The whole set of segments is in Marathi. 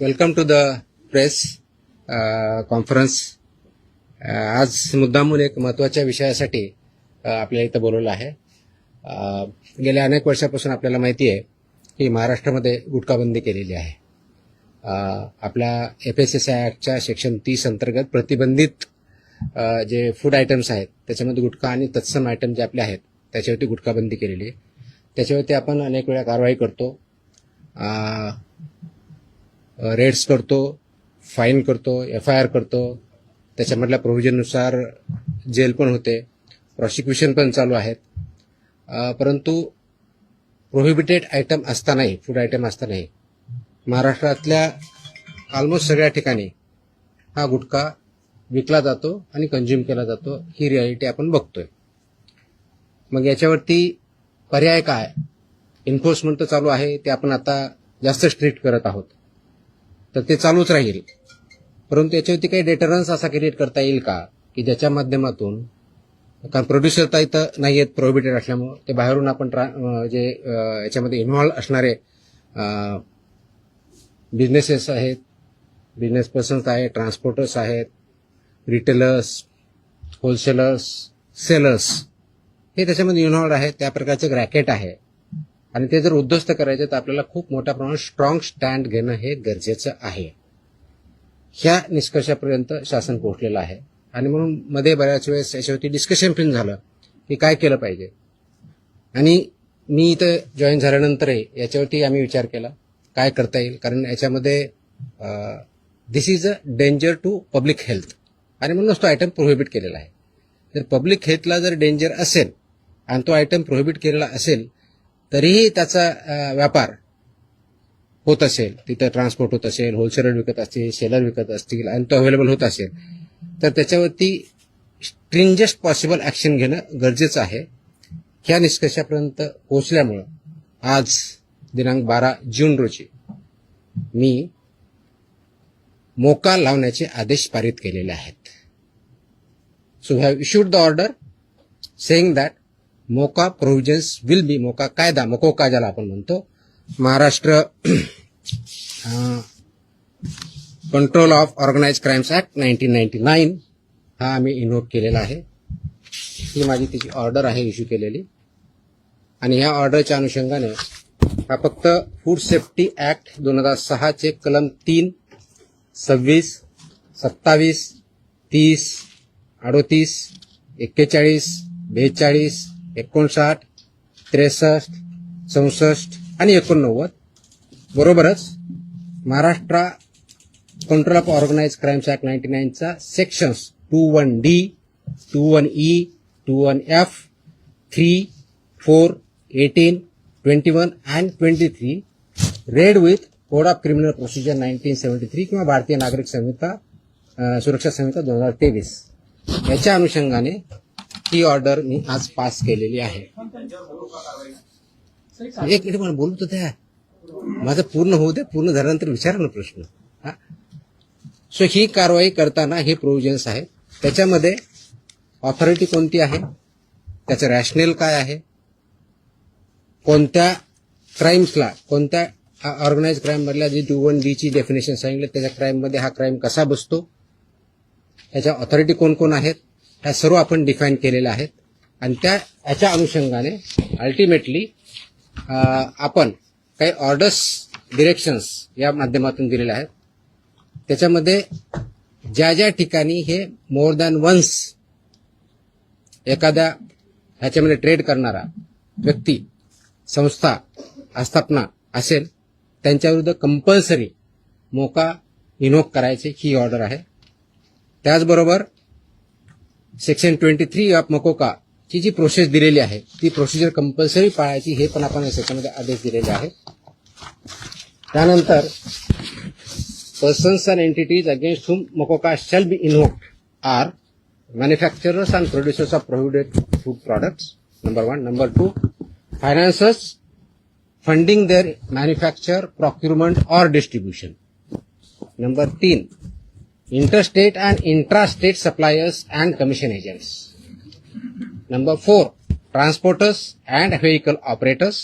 Welcome to the press conference. आज मुद्दामून एक महत्त्वाच्या विषयासाठी आपल्याला इथं बोलवलं आहे. गेल्या अनेक वर्षापासून आपल्याला माहिती आहे की महाराष्ट्रामध्ये गुटखाबंदी केलेली आहे. आपल्या FSSAI ॲक्टच्या सेक्शन 30 अंतर्गत प्रतिबंधित जे फूड आयटम्स आहेत त्याच्यामध्ये गुटखा आणि तत्सम आयटम जे आपले आहेत त्याच्यावरती गुटखाबंदी केलेली आहे. त्याच्यावरती आपण अनेक वेळा कारवाई करतो, रेड्स करतो, फाईन करतो, FIR करतो. त्याच्यामधल्या प्रोव्हिजननुसार जेल पण होते, प्रॉसिक्युशन पण चालू आहेत. परंतु प्रोहिबिटेड आयटम असतानाही, फूड आयटम असतानाही महाराष्ट्रातल्या ऑलमोस्ट सगळ्या ठिकाणी हा गुटखा विकला जातो आणि कंझ्युम केला जातो. ही रियालिटी आपण बघतोय. मग याच्यावरती पर्याय काय? एन्फोर्समेंट तर चालू आहे, ते आपण आता जास्त स्ट्रिक्ट करत आहोत, तर ते चालूच राहील. परंतु याच्यावरती काही डेटरन्स असा क्रिएट करता येईल का की ज्याच्या माध्यमातून, कारण प्रोड्युसर तर इथं नाही आहेत प्रोहिबिटेड असल्यामुळं, ते बाहेरून आपण जे याच्यामध्ये इन्व्हॉल्व असणारे बिझनेसेस आहेत, बिझनेस पर्सन्स आहेत, ट्रान्सपोर्टर्स आहेत, रिटेलर्स, होलसेलर्स, सेलर्स, हे त्याच्यामध्ये इन्व्हॉल्व आहेत. त्या प्रकारचे एक रॅकेट आहे आणि ते जर उद्ध्वस्त करायचे तर आपल्याला खूप मोठ्या प्रमाणात स्ट्रॉंग स्टँड घेणं हे गरजेचं आहे. ह्या निष्कर्षापर्यंत शासन पोहोचलेलं आहे आणि म्हणून मध्ये बऱ्याच वेळेस याच्यावरती डिस्कशन पण झालं की काय केलं पाहिजे. आणि मी इथं जॉईन झाल्यानंतरही याच्यावरती आम्ही विचार केला काय करता येईल, कारण याच्यामध्ये this is a danger to public health आणि म्हणूनच तो आयटम प्रोहिबिट केलेला आहे. जर पब्लिक हेल्थला जर डेंजर असेल आणि तो आयटम प्रोहिबिट केलेला असेल तरीही त्याचा व्यापार होत असेल, तिथं ट्रान्सपोर्ट होत असेल, होलसेलर विकत असतील, सेलर विकत असतील आणि तो अवेलेबल होत असेल, तर त्याच्यावरती स्ट्रिंजेस्ट पॉसिबल ॲक्शन घेणं गरजेचं आहे. ह्या निष्कर्षापर्यंत पोहोचल्यामुळं आज दिनांक 12 जून रोजी मी मोका लावण्याचे आदेश पारित केलेले आहेत. So we have issued the order saying that MCOCA provisions will be, MCOCA कायदा, मकोका ज्याला आपण म्हणतो, Maharashtra control of organised crimes act 1999, हा आम्ही इन्व्होक केलेला आहे. ही माझी त्याची ऑर्डर आहे इश्यू केलेली. आणि ह्या ऑर्डरच्या अनुषंगाने हा फक्त फूड सेफ्टी ऍक्ट 2006 चे कलम 3, 26, 27, 30, 38, 41, 42, 59, 63, 64 आणि 89 बरोबरच Maharashtra control of organise crimes act 99 चा sections 21D, 21E, 21F, 3, 4, 18, 21 and 23 read with code of criminal procedure 1973 किंवा भारतीय नागरिक संहिता सुरक्षा संहिता 2023 याच्या अनुषंगाने ही ऑर्डर मी आज पास केलेली आहे. एक मिनिट मला बोलू तर द्या, माझं पूर्ण होऊ दे. पूर्ण झाल्यानंतर विचारा ना प्रश्न. सो ही कारवाई करताना हे प्रोव्हिजन्स आहेत. त्याच्यामध्ये ऑथॉरिटी कोणती आहे, त्याचं रॅशनेल काय आहे, कोणत्या क्राईम्सला, कोणत्या ऑर्गनाइज क्राईम मधल्या जी 21D ची डेफिनेशन सांगितलं त्याच्या क्राईम मध्ये हा क्राईम कसा बसतो, याच्या ऑथॉरिटी कोण कोण आहेत, ह्या सर्व आपण डिफाईन केलेल्या आहेत. आणि याच्या अनुषंगाने अल्टिमेटली आपण काही ऑर्डर्स, डिरेक्शन्स या माध्यमातून दिलेल्या आहेत. त्याच्यामध्ये ज्या ज्या ठिकाणी हे मोर दॅन वन्स एखाद्या ह्याच्यामध्ये ट्रेड करणारा व्यक्ती, संस्था, आस्थापना असेल त्यांच्याविरुद्ध कंपल्सरी मोका इन्व्होक करायची ही ऑर्डर आहे. त्याचबरोबर सेक्शन 23 ऑफ मकोका ची जी प्रोसेस दिलेली आहे ती प्रोसिजर कंपल्सरी पाळायची, हे पण आपण याच्यामध्ये आदेश दिलेले आहेत. त्यानंतर persons and entities against whom MCOCA shall be invoked are manufacturers and producers of prohibited food products, number 1. Number 2, financers funding their manufacture, procurement or distribution. Number 3, interstate and intra-state suppliers and commission agents. Number 4, transporters and vehicle operators,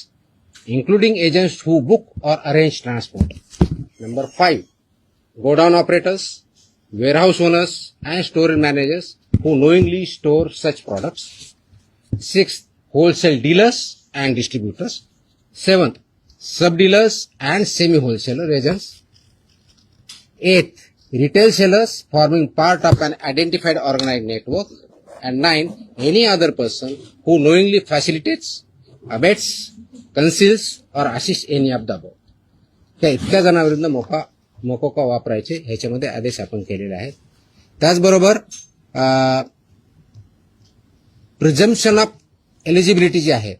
including agents who book or arrange transport. Number 5, godown operators, warehouse owners, and store managers who knowingly store such products. Sixth, wholesale dealers and distributors. Seventh, sub-dealers and semi-wholesaler agents. Eighth, retail sellers forming part of an identified organized network. And nine, any other person who knowingly facilitates, abets, conceals or assists any of the above. त्या इतक्या जणांविरुद्ध मोकोका वापरायचे ह्याच्यामध्ये आदेश आपण केलेले आहेत. त्याचबरोबर प्रिझम्पशन ऑफ एलिजिबिलिटी जी आहे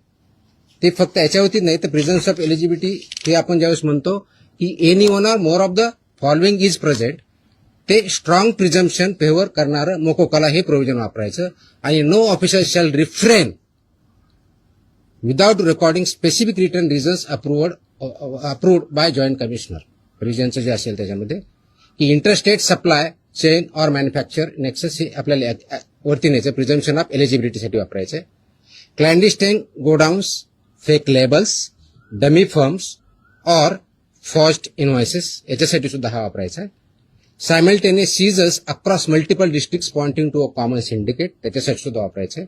ते फक्त याच्यावरती नाही तर प्रिझम्पशन ऑफ एलिजिबिलिटी हे आपण ज्यावेळेस म्हणतो की any one or more of the following is present, ते स्ट्रॉंग प्रिझम्पशन फेवर करणारं मोकोकाला हे प्रोव्हिजन वापरायचं. आणि no officer shall refrain without recording specific return reasons approved by joint commissioner. रिजनचं जे असेल त्याच्यामध्ये की interstate supply chain or manufacture nexus हे आपल्याला वरती न्यायचं प्रिझम्पशन ऑफ एलिजिबिलिटीसाठी वापरायचं. Clandestine godowns, fake labels, dummy firms or forged invoices याच्यासाठी सुद्धा हा वापरायचा आहे. Simultaneous seizures across multiple districts pointing to a common syndicate त्याच्यासाठी सुद्धा वापरायचं आहे.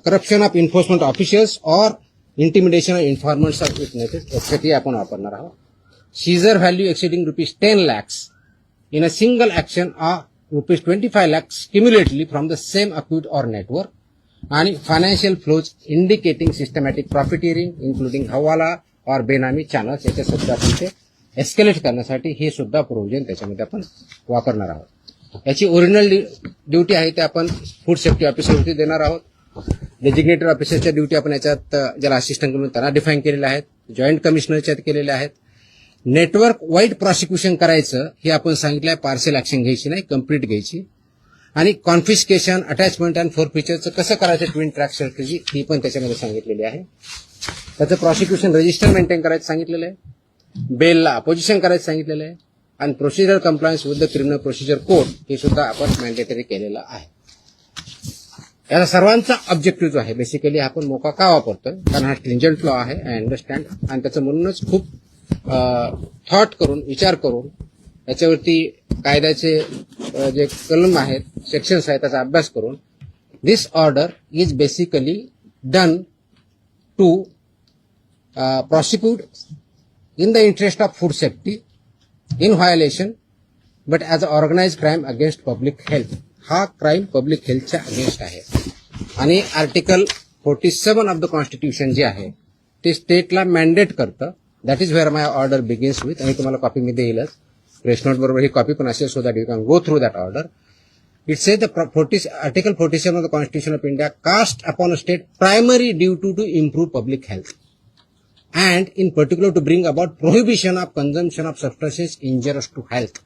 Corruption of enforcement officials or intimidation of informants of witnesses यासाठी आपण वापरणार आहोत. Seizure value exceeding ₹10 lakhs in a single action or ₹25 lakhs cumulatively from the same account or network. आणि financial flows indicating systematic profiteering including hawala और बेनामी चॅनल्स याच्या सुद्धा आपण ते एस्केलेट करण्यासाठी हे सुद्धा प्रोव्हिजन त्याच्यामध्ये आपण वापरणार आहोत. याची ओरिजिनल ड्युटी आहे ते आपण फूड सेफ्टी ऑफिसरवरती देणार आहोत. डेजिग्नेटेड ऑफिसरच्या ड्युटी आपण याच्यात ज्याला असिस्टंट म्हणून त्यांना डिफाईन केलेल्या आहेत. जॉईंट कमिशनरच्या केलेल्या आहेत. नेटवर्क वाईड प्रॉसिक्युशन करायचं हे आपण सांगितलं आहे. पार्सल ऍक्शन घ्यायची नाही, कंप्लीट घ्यायची. आणि कॉन्फिस्केशन, अटॅचमेंट अँड फोरफिचरचं कसं करायचं ट्विन ट्रॅक स्ट्रॅटेजी ही पण त्याच्यामध्ये सांगितलेली आहे. त्याचं प्रॉसिक्युशन रजिस्टर मेंटेन करायचं सांगितलेलं आहे. बेलला अपोजिशन करायचं सांगितलेलं आहे. आणि procedure compliance with the criminal procedure code हे सुद्धा आपण मॅन्डेटरी केलेलं आहे. याचा सर्वांचा ऑब्जेक्टिव्ह जो आहे बेसिकली आपण मोका का वापरतोय कारण हा स्ट्रिंजंट लॉ आहे, आय अंडरस्टँड. आणि त्याचं म्हणूनच खूप थॉट करून विचार करून याच्यावरती कायद्याचे जे कलम आहेत, सेक्शन्स आहेत त्याचा अभ्यास करून this order is basically done to prosecute in the interest of food safety in violation but as an organized crime against public health. हा क्राईम पब्लिक हेल्थच्या अगेन्स्ट आहे. आणि आर्टिकल 47 ऑफ द कॉन्स्टिट्यूशन जे आहे ते स्टेटला मॅन्डेट करतं. That is where my order begins with. आणि तुम्हाला कॉपी मी देईलच, प्रेस नोट बरोबर ही कॉपी पण असेल so that you can go through that order. It says the Article 47 of the Constitution of India cast upon a state primary duty to improve public health and in particular to bring about prohibition of consumption of substances injurious to health.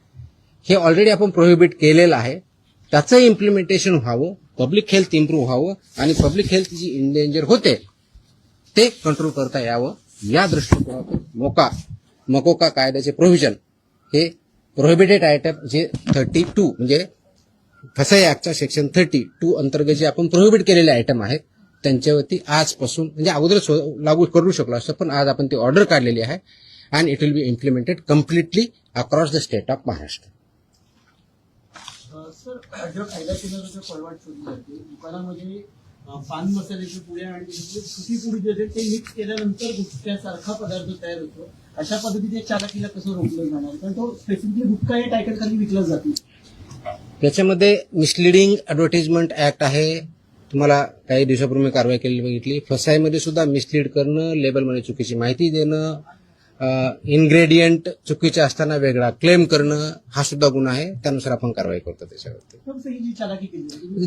हे ऑलरेडी आपण प्रोहिबिट केलेलं आहे. त्याचं इम्प्लिमेंटेशन व्हावं, पब्लिक हेल्थ इम्प्रूव्ह व्हावं आणि पब्लिक हेल्थ जी इंडेंजर होते ते कंट्रोल करता यावं या दृष्टिकोनातून मोकोका कायद्याचे प्रोव्हिजन हे प्रोहिबिटेड आयटम जे 32 म्हणजे फसाई ऍक्टच्या सेक्शन 32 अंतर्गत जे आपण प्रोहिबिट केलेले आयटम आहेत त्यांच्यावरती आजपासून म्हणजे अगोदर लागू करू शकलो असतं पण आज आपण ती ऑर्डर काढलेली आहे and it will be implemented completely across the state of Maharashtra. Sir, जो कायदा केंद्राचा फॉरवर्ड सुरू करते दुकानामध्ये पान मसाल्याची पुड्या आणि सुती पुडी जे ते मिक्स केल्यानंतर गुटख्यासारखा पदार्थ तयार होतो. अशा पद्धतीने चालकीला कसं रोखलं जाणार कारण तो स्पेसिफिकली गुटखा या टायटल खाली विकला जातो. त्याच्यामध्ये मिसलिडिंग ऍडव्हर्टाइजमेंट ऍक्ट आहे. तुम्हाला काही दिवसापूर्वी कारवाई केलेली बघितली. फसाईमध्ये सुद्धा मिसलीड करणं, लेबलमध्ये चुकीची माहिती देणं, इन्ग्रेडियंट चुकीचे असताना वेगळा क्लेम करणं हा सुद्धा गुन्हा आहे. त्यानुसार आपण कारवाई करतो त्याच्यावरती.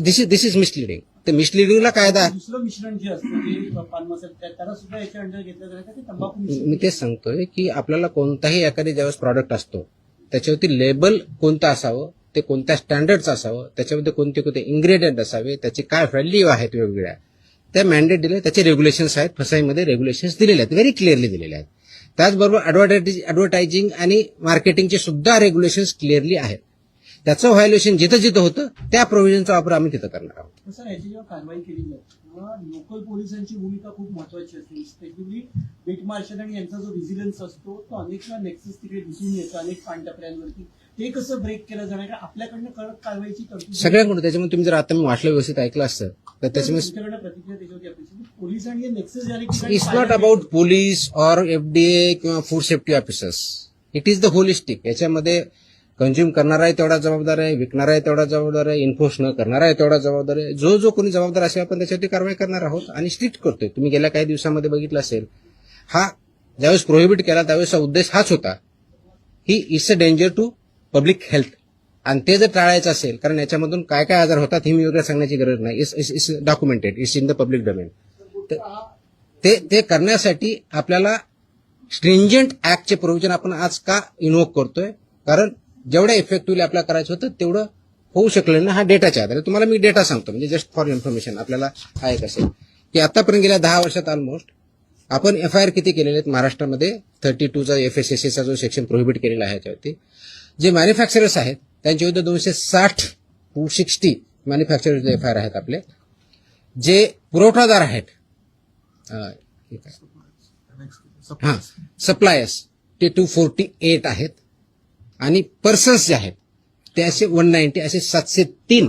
दिस इज मिसलिडिंग. ते मिसलिडिंगला कायदा दुसरं मिश्रण जे असतं ते पान मसाला त्याला सुद्धा याच्या अंडर घेतलं जातं ते तंबाखू. मी तेच सांगतोय की आपल्याला कोणताही एखादी ज्यावेळेस प्रॉडक्ट असतो त्याच्यावरती लेबल कोणतं असावं, ते कोणत्या स्टँडर्डचं असावं, त्याच्यामध्ये कोणते कोणते इन्ग्रेडियंट असावे, त्याची काय व्हॅल्यू आहेत वेगवेगळ्या त्या मॅन्डेट दिले. त्याचे रेग्युलेशन्स आहेत. फसाईमध्ये रेग्युलेशन्स दिलेले आहेत, व्हेरी क्लिअरली दिलेले आहेत. त्याचबरोबर ऍडव्हर्टायझिंग आणि मार्केटिंगचे सुद्धा रेग्युलेशन्स क्लिअरली आहेत. त्याचं व्हायोलेशन जिथं जिथं होतं त्या प्रोव्हिजनचा वापर आम्ही तिथं करणार आहोत. तर सर याची जेव्हा कारवाई केली जाते तेव्हा लोकल पोलिसांची भूमिका खूप महत्वाची असते. स्पेशली बीट मार्शल आणि यांचा जो व्हिजिलन्स असतो तो अनेक वेळा नेक्सस तिकडे दिसून येतो अनेक पानटपऱ्यांवरती. ते कसं ब्रेक केलं जाणार का आपल्याकडनं कडक कारवाईची तरतूद सगळ्यांकडून. त्याच्यामुळे तुम्ही जर आता मी वाचलं व्यवस्थित ऐकलं असतं तर त्याच्यामुळे तुमच्याकडनं प्रतिक्रिया त्याच्यावरती अपेक्षित. पोलिसांनी नेक्सस ज्या ठिकाणी it's not about police or FDA किंवा food safety officers. It is the holistic. याच्यामध्ये कंझ्युम करणारा आहे तेवढा जबाबदार आहे, विकणारा आहे तेवढा जबाबदार आहे, इन्फोर्स न करणारा आहे तेवढा जबाबदार आहे. जो कोणी जबाबदार असेल आपण त्याच्यावरती कारवाई करणार आहोत आणि स्ट्रिक्ट करतोय. तुम्ही गेल्या काही दिवसामध्ये बघितलं असेल, हा ज्यावेळेस प्रोहिबिट केला त्यावेळेसचा उद्देश हाच होता, ही it's a danger to public health. आणि ते जर टाळायचं असेल, कारण याच्यामधून काय काय आजार होतात हे मी वेगळं सांगण्याची गरज नाही. It's documented, it's in the public domain. ते करण्यासाठी आपल्याला स्ट्रिंजंट ऍक्टचे प्रोव्हिजन आपण आज का इन्व्होक करतोय? कारण जेवढ्या इफेक्टिव्हली आपल्याला करायचं होतं तेवढं होऊ शकलं ना. हा डेटाच्या आधारे तुम्हाला मी डेटा सांगतो, म्हणजे जस्ट फॉर इन्फॉर्मेशन आपल्याला हा एक असेल की आतापर्यंत गेल्या 10 वर्षात ऑलमोस्ट आपण एफआयआर किती केलेले आहेत महाराष्ट्रामध्ये. 32चा एफएसएसएचा जो सेक्शन प्रोहिबिट केलेला आहे त्यावरती जे मॅन्युफॅक्चरर्स आहेत त्यांच्या विरुद्ध 260 मॅन्युफॅक्चरर्स एफआयआर आहेत आपले. जे पुरवठादार आहेत सप्लायर्स ते 248 आहेत आणि पर्सन्स जे आहेत ते असे 190, असे 703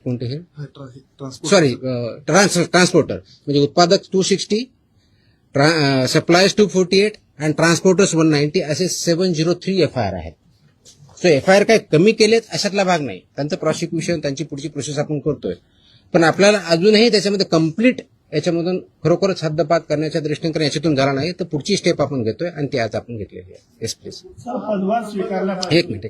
कोणते हे सॉरी ट्रान्सपोर्टर म्हणजे उत्पादक 260, सप्लायर्स 248 आणि ट्रान्सपोर्टर्स 190 असे 703 एफआयआर आहेत. सो एफआयआर काय कमी केलेत अशातला भाग नाही. त्यांचं प्रॉसिक्युशन त्यांची पुढची प्रोसेस आपण करतोय. पण आपल्याला अजूनही त्याच्यामध्ये कम्प्लीट याच्यामधून खरोखरच हद्दपात करण्याच्या दृष्टीने याच्यातून झाला नाही तर पुढची स्टेप आपण घेतोय आणि ती आज आपण घेतलेली आहे. Yes please. पदभार स्वीकारला एक मिनिट.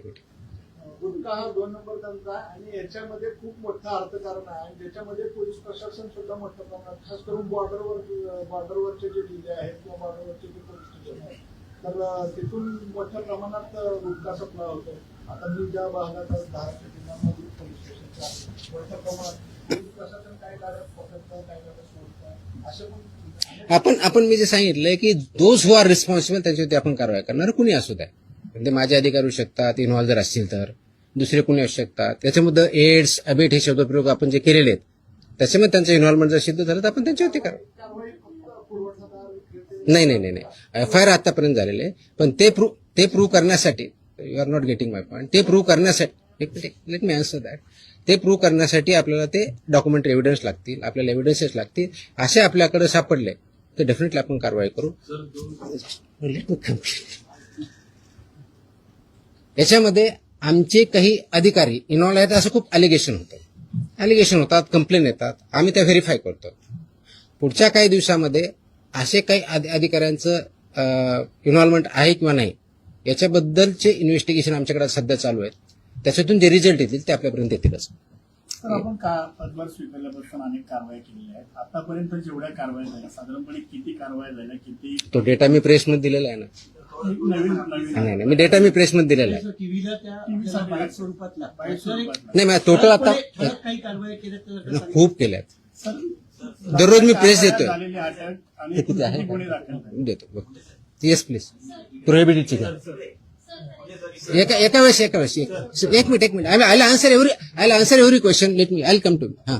गुटखा हा 2 नंबर धंदा आहे आणि याच्यामध्ये खूप मोठं अर्थकारण आहे आणि ज्याच्यामध्ये पोलीस प्रशासन सुद्धा मोठ्या प्रमाणात खास करून बॉर्डरवरचे जे जिल्हे आहेत किंवा बॉर्डरवरचे जे पोलीस स्टेशन आहेत तर तिथून मोठ्या प्रमाणात गुटखा सप्लाय होतो. आता मी ज्या भागात धाराशिव जिल्ह्यामध्ये पोलीस स्टेशनच्या मोठ्या प्रमाणात पोलीस प्रशासन काही गाड्या पकडतं काही गाड्या सोडतं असे पण आपण मी जे सांगितलंय की दोज हु आर रिस्पॉन्सिबल त्यांच्यावरती आपण कारवाई करणार कुणी असू द्या. ते माझे अधिकारी होऊ शकतात, इन्व्हॉल्व जर असतील तर दुसरे कुणी असू शकतात. त्याच्यामध्ये एड्स अबेट हे शब्दप्रयोग आपण जे केलेले आहेत त्याच्यामध्ये त्यांचं इन्व्हॉल्वमेंट जर सिद्ध झालं तर आपण त्यांच्यावरती कारवाई फक्त पुरवठादार नाही एफआयआर आतापर्यंत झालेले आहे. पण ते प्रूव्ह करण्यासाठी you are not getting my point. ते प्रूव्ह करण्यासाठी लेट मी आन्सर दॅट. ते प्रूव्ह करण्यासाठी आपल्याला ते डॉक्युमेंटरी एव्हिडन्स लागतील, आपल्याला एव्हिडन्सेस लागतील. असे आपल्याकडे सापडले तर डेफिनेटली आपण कारवाई करू. Let me complete. याच्यामध्ये आमचे काही अधिकारी इन्व्हॉल्व आहेत असं खूप अलिगेशन होतात, कंप्लेन येतात. आम्ही त्या व्हेरीफाय करतो. पुढच्या काही दिवसामध्ये असे काही अधिकाऱ्यांचं इन्व्हॉल्वमेंट आहे किंवा नाही याच्याबद्दलचे इन्व्हेस्टिगेशन आमच्याकडे सध्या चालू आहेत. त्याच्यातून जे रिझल्ट येतील ते आपल्यापर्यंत येतीलच. तर आपण पदभार स्वीकारल्यापासून अनेक कारवाया केलेल्या आहेत. आतापर्यंत जेवढ्या कारवाया झाल्या साधारणपणे किती कारवाया झाल्या, किती तो डेटा मी प्रेसमध्ये दिलेला आहे ना. नाही मी डेटा मी प्रेसमध्ये दिलेला आहे. टीव्हीला त्या बाईट स्वरूपातला नाही टोटल आता ठळक काही कारवाया केल्या तर खूप केल्यात. दररोज मी प्रेस देतोय. झालेली अटक आणि किती आहे किती गुन्हे दाखल झाले? देतो बघतो. Yes please. प्रोहिबिटेडची एका वेळेस एक minute. I answer every question. Let me I come to. हा